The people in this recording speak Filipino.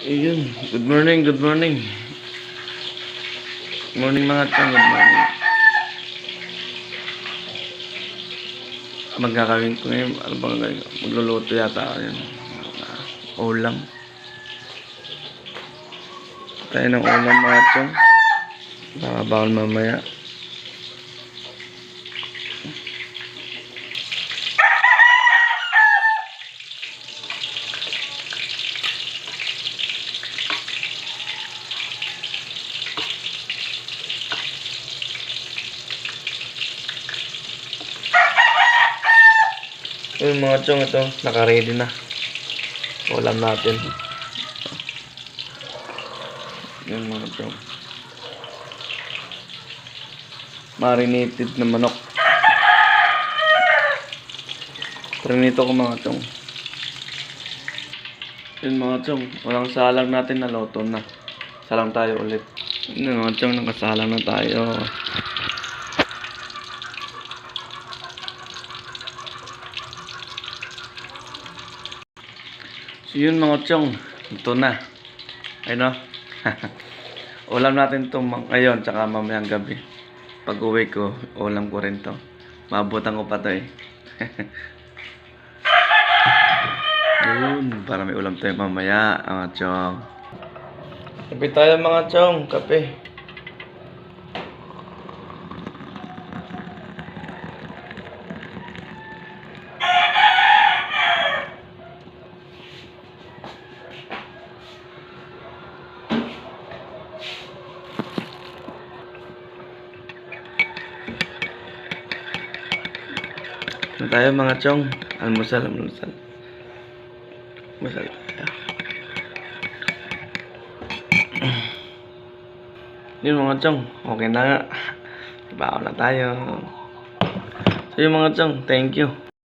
Ayun, good morning, good morning. Morning mga chong, good morning. Magkakawin ko ngayon, ano bang gagawin ko? Magluluto yata ako yun. Ulam. Tayo ng ulam mga chong. Nakabawal mamaya. Yung mga chong, ito, naka-ready na. Ulam natin. Yung mga chong. Marinated na manok. Prinito ko mga chong. Yun mga chong, walang salang natin na luto na. Salang tayo ulit. Yun mga chong, nakasalang na tayo. So yun mga chong, ito na. Ayun o. Ulam natin ito ngayon, tsaka mamayang gabi. Pag uwi ko, ulam ko rin to. Mabutan ko pa to eh. Yun, para may ulam tayo mamaya, mga chong. Kape tayo mga chong, kape. Ano tayo mga chong? Almusal, almusal. Almusal tayo. Yun mga chong, okay na nga. Ibaon na tayo. So yun mga chong, thank you.